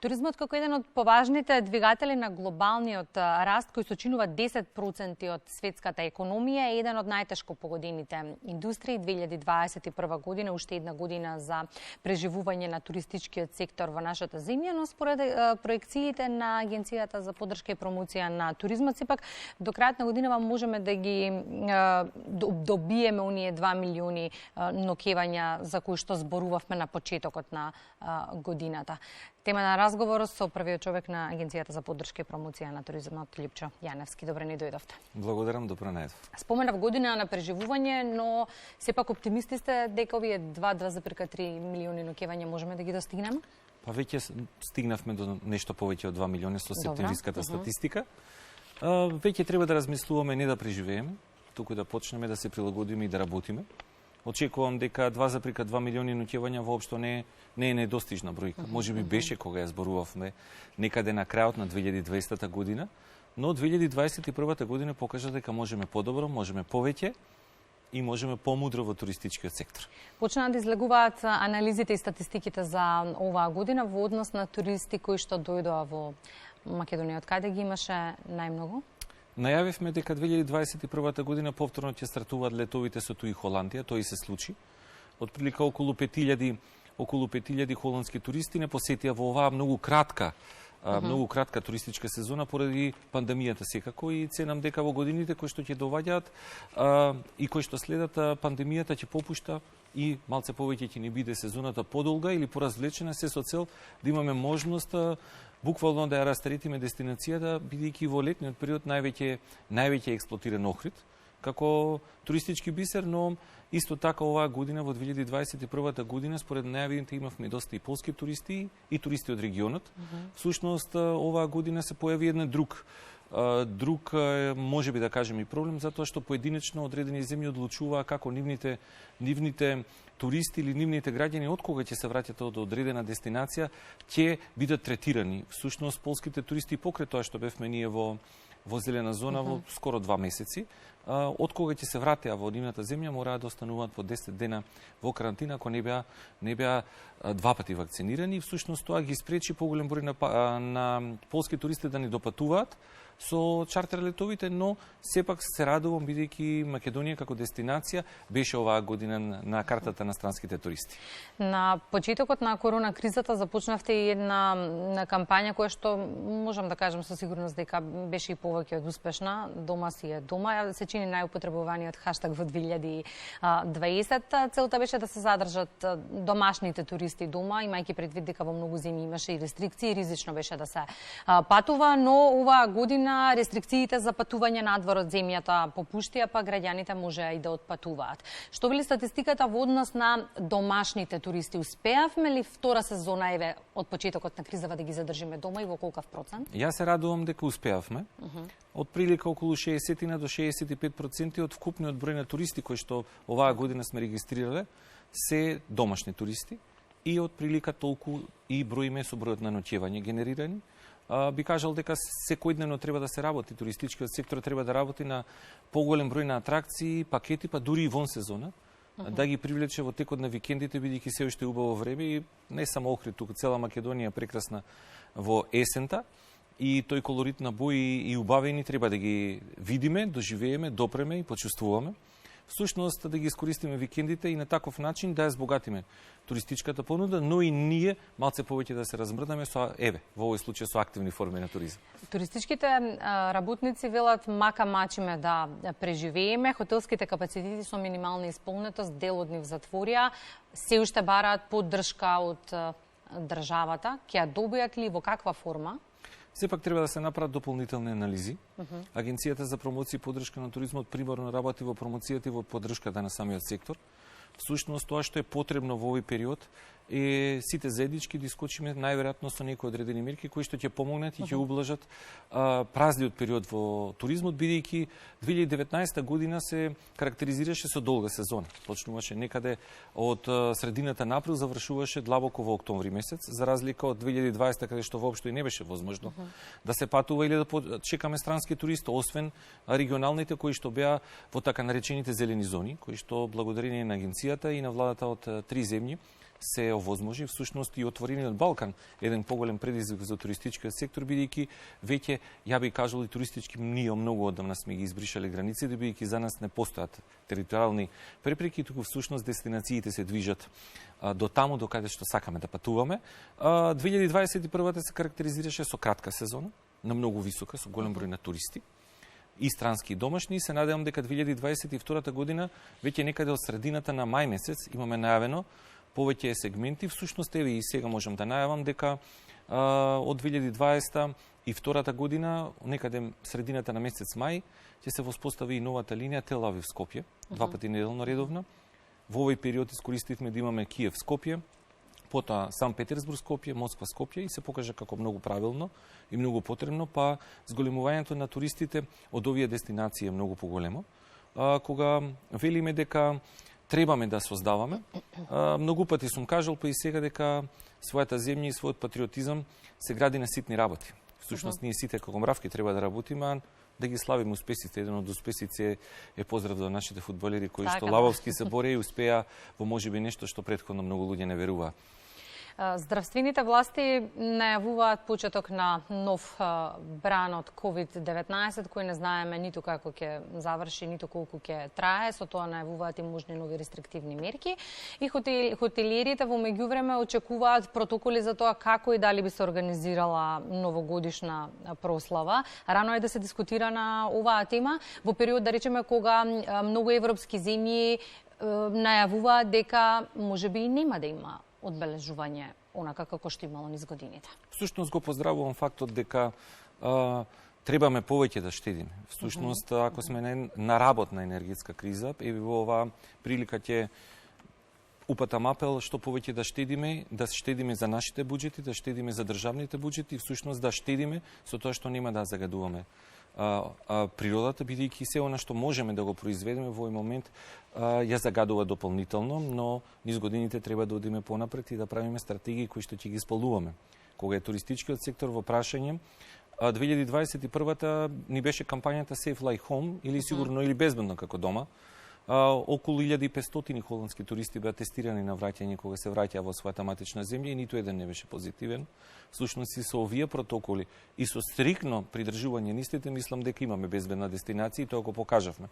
Туризмот како еден од поважните двигатели на глобалниот раст, кој сочинува 10% од светската економија, е еден од најтешко погодените индустрии. 2021 година уште една година за преживување на туристичкиот сектор во нашата земја, но според проекциите на Агенцијата за поддршка и промоција на туризмот, сепак до крајот на годинава можеме да ги добиеме оние 2 милиони ноќевања за кои што зборувавме на почетокот на годината. Тема на разговор со првиот човек на Агенцијата за поддршка и промоција на туризмот, Лјупчо Јаневски. Добре ни дојдовте. Благодарам, добро најдов. Споменав година на преживување, но сепак оптимисти сте дека овие 2,3 милиони ноќевања можеме да ги достигнеме? Па веќе стигнавме до нешто повеќе од 2 милиони со септемвриската статистика. Веќе треба да размислуваме не да преживееме, туку да почнеме да се прилагодиме и да работиме. Очекувам дека 2,2 милиони ноќевања воопшто не е недостижна бројка. Можеби беше кога ја зборувавме некаде на крајот на 2020 година, но 2021 година покажа дека можеме подобро, можеме повеќе и можеме помудро во туристичкиот сектор. Почнаа да излегуваат анализите и статистиките за оваа година во однос на туристи кои што дојдоа во Македонија. Од каде ги имаше најмногу? Најавивме дека 2021 година повторно ќе стартуваат летовите со туи Холандија, тоа и се случи. Отприлика околу 5000 холандски туристи не посетија во оваа многу кратка туристичка сезона поради пандемијата секако, и ценам дека во годините кои што ќе доваѓаат и кои што следат пандемијата ќе попушта и малце повеќе ќе ни биде сезоната подолга или поразвлечена, се со цел да имаме можност буквално да ја растаретиме дестинацијата, бидејќи во летниот период највеќе експлоатиран Охрид како туристички бисер, но исто така оваа година, во 2021 година, според најавите имавме доста и полски туристи и туристи од регионот. Всушност, оваа година се појави еден друг можеби да кажем и проблем, затоа што поединечно одредени земји одлучуваа како нивните туристи или нивните граѓани од кога ќе се враќат од одредена дестинација ќе бидат третирани. Всушност, полските туристи покрај тоа што бевме ние во зелена зона во скоро 2 месеци, од кога ќе се вратеа во нивната земја, мораа да остануваат по 10 дена во карантина ако не беа 2 пати вакцинирани. Всушност, тоа ги спречи поголем број на полски туристи да ни допатуваат со чартер летовите, но сепак се радувам бидејќи Македонија како дестинација беше оваа година на картата на странските туристи. На почетокот на корона кризата започнавте и една кампања која што можам да кажам со сигурност дека беше и повеќе од успешна. Дома си е дома, се чини најупотребуваниот хаштаг во 2020. Целта беше да се задржат домашните туристи дома, имајќи предвид дека во многу земји имаше и рестрикции, ризично беше да се патува, но оваа година рестрикциите за патување надвор од земјата попуштија, па граѓаните можеа и да отпатуваат. Што вели статистиката во однос на домашните туристи? Успеавме ли втора сезона од почетокот на кризава да ги задржиме дома и во колкав процент? Јас се радувам дека успеавме. Од прилика околу 60 до 65% од вкупниот број на туристи кои што оваа година сме регистрирале се домашни туристи и од прилика толку и броиме со бројот на ноќевање генерирани. Би кажал дека секојдневно треба да се работи, туристичкиот сектор треба да работи на поголем број на атракции, пакети, па дури и вон сезона, да ги привлече во текот на викендите, бидејќи се уште убаво време и не само Охрид, туку цела Македонија прекрасна во есента. И тој колорит на бои и убавени треба да ги видиме, доживееме, допреме и почувствуваме. Всушност да ги искористиме викендите и на таков начин да ја збогатиме туристичката понуда, но и ние малце повеќе да се размрдаме со во овој случај со активни форми на туризам. Туристичките работници велат мака мачиме да преживееме, хотелските капацитети со минимална исполнетост, дел од нив затворија, се уште бараат поддршка од државата, ќе ја добијат ли, во каква форма? Сепак треба да се направат дополнителни анализи. Агенцијата за промоција и поддршка на туризмот примарно работи во промоцијата и во поддршката на самиот сектор. Всушност, тоа што е потребно во овој период е сите заеднички да искочиме најверојатно со некои одредени мерки кои што ќе помогнат и ќе ублажат празниот период во туризмот, бидејќи 2019 година се карактеризираше со долга сезона. Почнуваше некаде од средината на април, завршуваше длабоко во октомври месец, за разлика од 2020 каде што воопшто и не беше возможно да се патува или да чекаме странски туристи, освен регионалните кои што беа во така наречените зелени зони, кои што благодарение на агенцијата и на владата од 3 земји се овозможи. Всушност и отворениот Балкан еден поголем предизвик за туристичкиот сектор, бидејќи веќе, ја би кажал, и туристички ние многу одамна сме ги избришале границите, бидејќи за нас не постојат територијални препреки, туку всушност дестинациите се движат до таму до каде што сакаме да патуваме. 2021 се карактеризираше со кратка сезона, на многу висока, со голем број на туристи, и странски и домашни. Се надевам дека 2022 година, веќе некаде од средината на мај месец, имаме најавено повеќе сегменти. Всушност, еве и сега можам да најавам дека од 2022 година, некаде средината на месец мај, ќе се воспостави и новата линија Тел Авив Скопје, два пати неделно редовна. Во овој период искористивме да имаме Киев Скопје, потоа Сан Петерсбург Скопје, Москва Скопје, и се покажа како многу правилно и многу потребно, па зголемувањето на туристите од овие дестинации е многу поголемо. Кога велиме дека требаме да создаваме, многу пати сум кажал, па и сега, дека својата земја и својот патриотизам се гради на ситни работи. Всушност, ние сите како мравки треба да работиме, а да ги славиме успесите. Еден од успесите е поздрав до нашите фудбалери кои што лавовски се боре и успеа во можеби нешто што претходно многу луѓе не веруваа. Здравствените власти најавуваат почеток на нов бран од COVID-19, кој не знаеме ниту како ќе заврши, ниту колку ќе трае. Со тоа најавуваат и можни нови рестриктивни мерки. И хотелиерите во меѓувреме очекуваат протоколи за тоа како и дали би се организирала новогодишна прослава. Рано е да се дискутира на оваа тема во период, да речеме, кога многу европски земји најавуваат дека можеби и нема да има одбележување онака како што имало низ годините. Всушност го поздравувам фактот дека требаме повеќе да штедиме. Всушност, ако сме на работна енергетска криза, еве во оваа прилика ќе упатам апел што повеќе да штедиме за нашите буџети, да штедиме за државните буџети, всушност да штедиме со тоа што нема да загадуваме природата, бидејќи се она што можеме да го произведеме во овој момент ја загадува дополнително, но низ годините треба да одиме понапред и да правиме стратегии кои што ќе ги исполнуваме. Кога е туристичкиот сектор во прашање, 2021-та ни беше кампањата Safe Like Home, или сигурно или безбедно како дома. Околу 1500 холандски туристи беа тестирани на враќање кога се враќаа во својата матична земја и ниту еден не беше позитивен. Всушност, и со овие протоколи и со стрикно придржување на истите, мислам дека имаме безбедна дестинација и тоа го покажавме.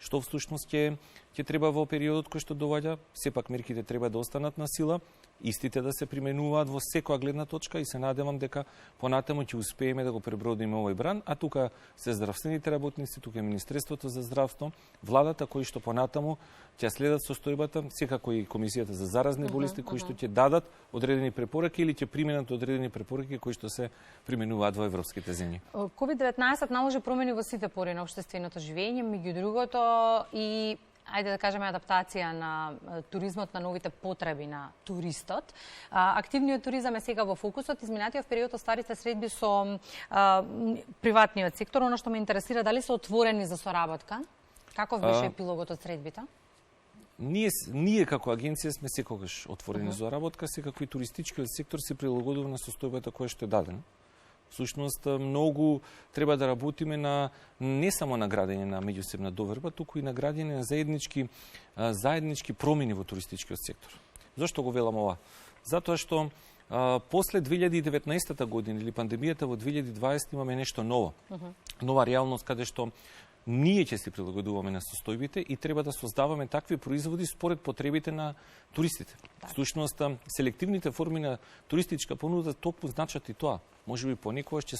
Што всушност ќе треба во периодот кој што доаѓа, сепак мерките треба да останат на сила, истите да се применуваат во секоја гледна точка и се надевам дека понатаму ќе успееме да го пребродиме овој бран, а тука се здравствените работници, тука е Министерството за здравство, владата кои што понатаму ќе следат состојбата, секако и Комисијата за заразни болести кои што ќе дадат одредени препораки или ќе применат одредени препораки кои што се применуваат во европските земји. COVID-19 наложи промени во сите пори на општественото живење, меѓу другото и ајде да кажеме адаптација на туризмот на новите потреби на туристот. Активниот туризам е сега во фокусот. Изминатиот период остарите средби со приватниот сектор. Оно што ме интересира, дали се отворени за соработка? Каков беше епилогот од средбите? Ние како агенција сме секогаш отворени за работка, секако и туристичкиот сектор се прилагодува на состојбата која што е дадена. Всушност, многу треба да работиме на не само на градење на меѓусебна доверба, туку и на градење на заеднички промени во туристичкиот сектор. Зошто го велам ова? Затоа што после 2019 година или пандемијата во 2020 имаме нешто ново. Нова реалност каде што ние ќе се прилагодуваме на состојбите и треба да создаваме такви производи според потребите на туристите. Всушност, селективните форми на туристичка понуда токму значат и тоа. Можеби понекогаш ќе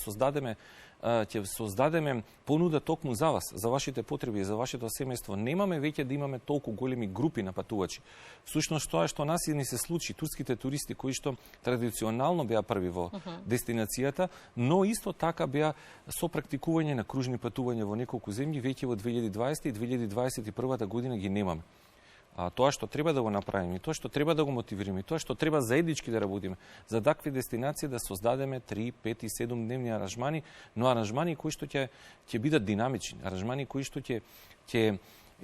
создадеме понуда токму за вас, за вашите потреби и за вашето семејство. Немаме веќе да имаме толку големи групи на патувачи. Всушност, тоа што нас и ни се случи, турските туристи кои што традиционално беа први во дестинацијата, но исто така беа со практикување на кружни патувања во неколку земји, веќе во 2020 и 2021 година ги немаме. Тоа што треба да го направиме, тоа што треба да го мотивираме, тоа што треба заеднички да работиме за такви дестинации, да создадеме 3, 5 и 7 дневни аранжмани, но аранжмани кои што ќе бидат динамични, аранжмани кои што ќе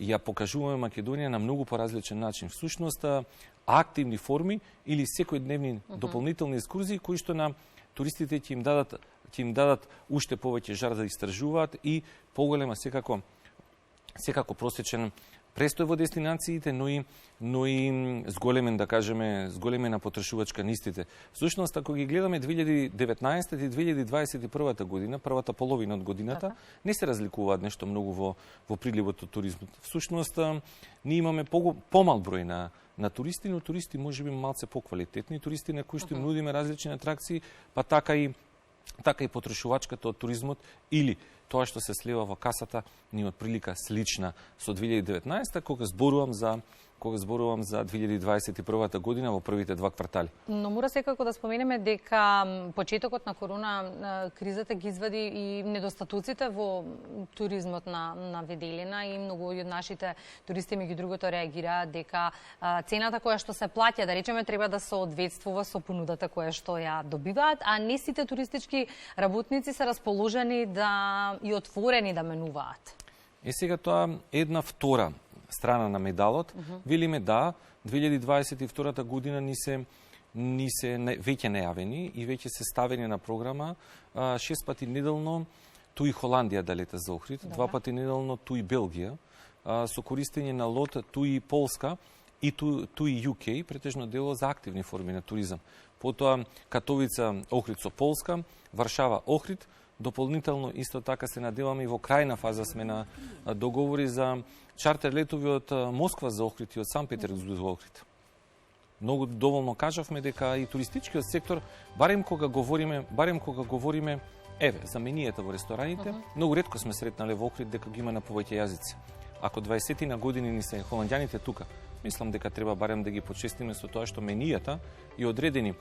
ја покажуваме Македонија на многу поразличен начин. Всушност, активни форми или секојдневни дополнителни екскурзии кои што на туристите ќе им дадат уште повеќе жар да истражуваат и поголема секако просечен престој во дестинациите, но и зголемен, да кажеме, зголемена потрошувачка на истите. Всушност, ако ги гледаме 2019 и 2021 година, првата половина од годината, не се разликуваат нешто многу во приливот од туризмот. Всушност, ние имаме помал број на туристи, но туристи може би малце поквалитетни, туристи на кои што им нудиме различни атракции, па така и потрошувачката од туризмот или тоа што се слева во касата ни од прилика слична со 2019, кога зборувам за 2021 година во првите 2 квартали. Но мора секако да споменеме дека почетокот на корона кризата ги извади и недостатоците во туризмот на Веделина и многу од нашите туристи меѓу другото реагираат дека цената која што се плаќа, да речеме, треба да соодветствува со понудата која што ја добиваат, а не сите туристички работници се расположени и отворени да менуваат. Сега тоа е една втора страна на медалот. Велиме да, 2022 година ни се веќе најавени и веќе се ставени на програма 6 пати неделно туи Холандија да лета за Охрид, 2 пати неделно туи Белгија, со користење на лот туи Полска и туи UK, претежно дело за активни форми на туризам. Потоа Катовица, Охрид со Полска, Варшава, Охрид. Дополнително исто така се надеваме и во крајна фаза сме на договори за чартер летови од Москва за Охрид и од Сан Петербург за Охрид. Многу доволно кажавме дека и туристичкиот сектор, барем кога говориме за менијата во рестораните, многу ретко сме сретнале во Охрид дека ги има на повеќе јазици. Ако 20 на години ни се холандјаните тука, мислам дека треба барем да ги почестиме со тоа што менијата и одредени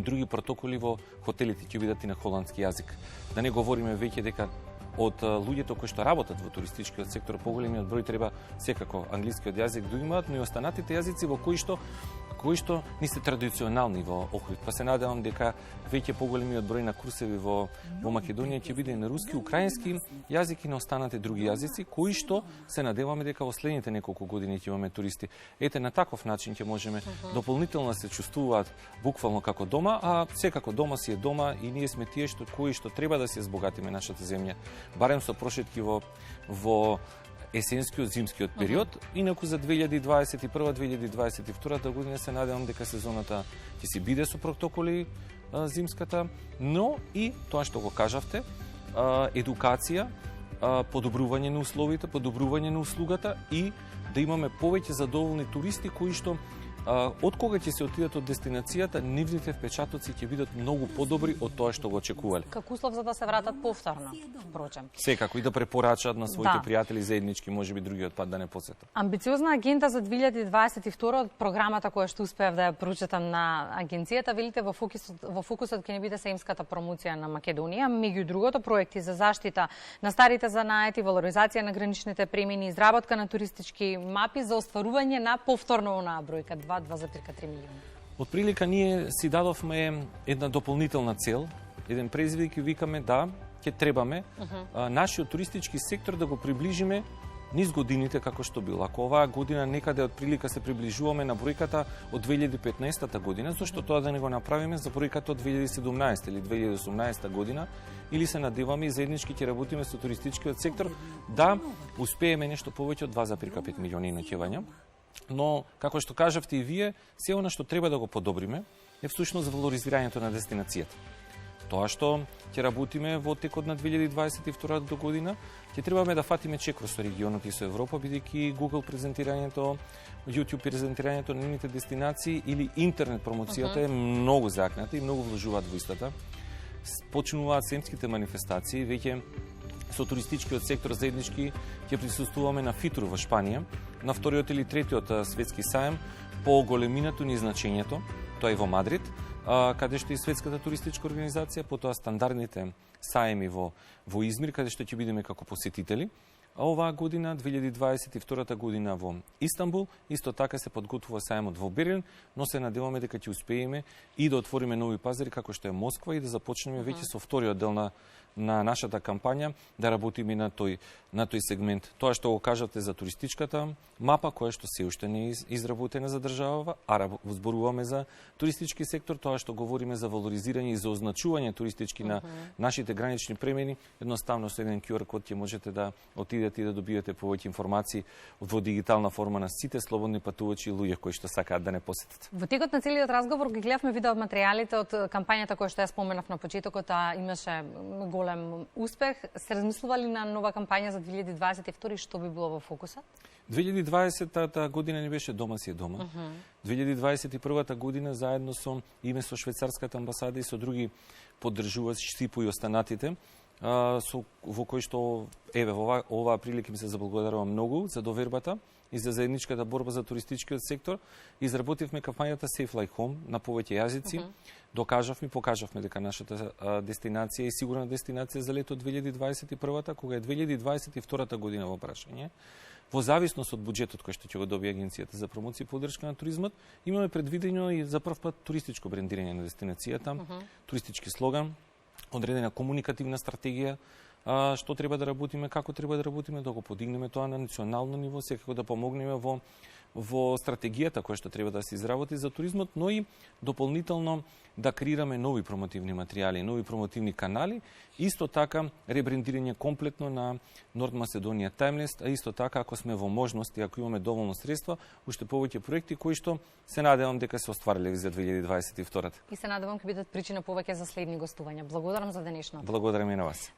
други протоколи во хотелите ќе бидат и на холандски јазик. Да не говориме веќе дека од луѓето кои што работат во туристичкиот сектор, поголемиот број треба секако англискиот јазик да имаат, но и останатите јазици во кои што не се традиционални во Охрид. Па се надевам дека веќе поголемиот број на курсеви во Македонија ќе биде на руски, украински јазик и на останатите други јазици, кои што се надеваме дека во следните неколку години ќе имаме туристи. Ете, на таков начин ќе можеме дополнително да се чувствуваат буквално како дома, а секако дома си е дома и ние сме тие кои што треба да се збогатиме нашата земја. Барем со прошетки во есенскиот, зимскиот период. Инаку за 2021-2022 година се надевам дека сезоната ќе си биде со протоколи зимската, но и тоа што го кажавте, едукација, подобрување на условите, подобрување на услугата и да имаме повеќе задоволни туристи кои што од кога ќе се отидат од дестинацијата, нивните впечатоци ќе бидат многу подобри од тоа што го очекувале. Како услов за да се вратат повторно, впрочем. Секако и да препорачаат на своите пријатели заеднички, можеби другиот пат да не посетат. Амбициозна агенда за 2022 од програмата која што успеав да ја прочитам на агенцијата, велите во фокусот ќе не биде семската промоција на Македонија, меѓу другото проекти за заштита на старите занаети, валоризација на граничните премини, изработка на туристички мапи за остварување на повторно онаа бројка 2,3 милиони. Од прилика ние си дадовме една дополнителна цел, еден презвик и викаме да, ќе требаме нашиот туристички сектор да го приближиме низ годините како што бил. Ако оваа година некаде од прилика се приближуваме на бројката од 2015 година, зашто тоа да не го направиме за бројката од 2017 или 2018 година, или се надеваме и заеднички ќе работиме со туристичкиот сектор да успееме нешто повеќе од 2,5 милиони ноќевања. Но, како што кажавте и вие, се она што треба да го подобриме е всушност валоризирањето на дестинацијата. Тоа што ќе работиме во текот на 2022 година, ќе требаме да фатиме чекор со регионот и со Европа, бидејќи Google презентирањето, YouTube презентирањето на нивните дестинации или интернет промоцијата е многу закната и многу вложуваат во истата. Почнуваат семските манифестации, веќе со туристичкиот сектор заеднички ќе присуствуваме на Фитур во Шпанија, на вториот или третиот светски саем по големината и значењето, тоа е во Мадрид, каде што и Светската туристичка организација, потоа стандардните саеми во Измир, каде што ќе бидеме како посетители. А оваа година, 2022 година во Истанбул, исто така се подготвува саемот во Берлин, но се надеваме дека ќе успееме и да отвориме нови пазари како што е Москва и да започнеме веќе со вториот дел на нашата кампања да работиме на тој сегмент. Тоа што го кажате за туристичката мапа, која што се уште не е изработена за државава, а зборуваме за туристички сектор, тоа што говориме за валоризирање и за означување туристички на нашите гранични премини, едноставно со еден QR код ќе можете да отидете видите и да добиете повеќе информации во дигитална форма на сите слободни патувачи и луѓе кои што сакаат да не посетат. Во текот на целиот разговор ги гледавме видео материјалите од кампањата која што ја споменав на почетокот, а имаше голем успех. Се размислували на нова кампања за 2022 и што би било во фокусот? 2020 година не беше дома си е дома. 2021 година заедно со со швајцарската амбасада и со други поддржувачи СИПО и останатите, во кој што во оваа прилика ми се заблагодарувам многу за довербата и за заедничката борба за туристичкиот сектор. Изработивме кампањата Safe Like Home на повеќе јазици. Докажавме, покажавме дека нашата дестинација е сигурна дестинација за лето 2021, кога е 2022 година во прашање. Во зависност од буџетот кој што ќе го добие Агенцијата за промоција и поддршка на туризмот, имаме предвидено и за прв пат туристичко брендирање на дестинацијата, туристички слоган, одредена комуникативна стратегија, што треба да работиме, како треба да работиме, да го подигнеме тоа на национално ниво, секако да помогнеме во стратегијата која што треба да се изработи за туризмот, но и дополнително да креираме нови промотивни материјали, нови промотивни канали, исто така ребрендирање комплетно на Норд Македонија Таймлес, а исто така ако сме во можност и ако имаме доволно средства, уште повеќе проекти кои што се надевам дека се оствариле за 2022. И се надевам ќе бидат причина повеќе за следни гостувања. Благодарам за денешното. Благодарам и на вас.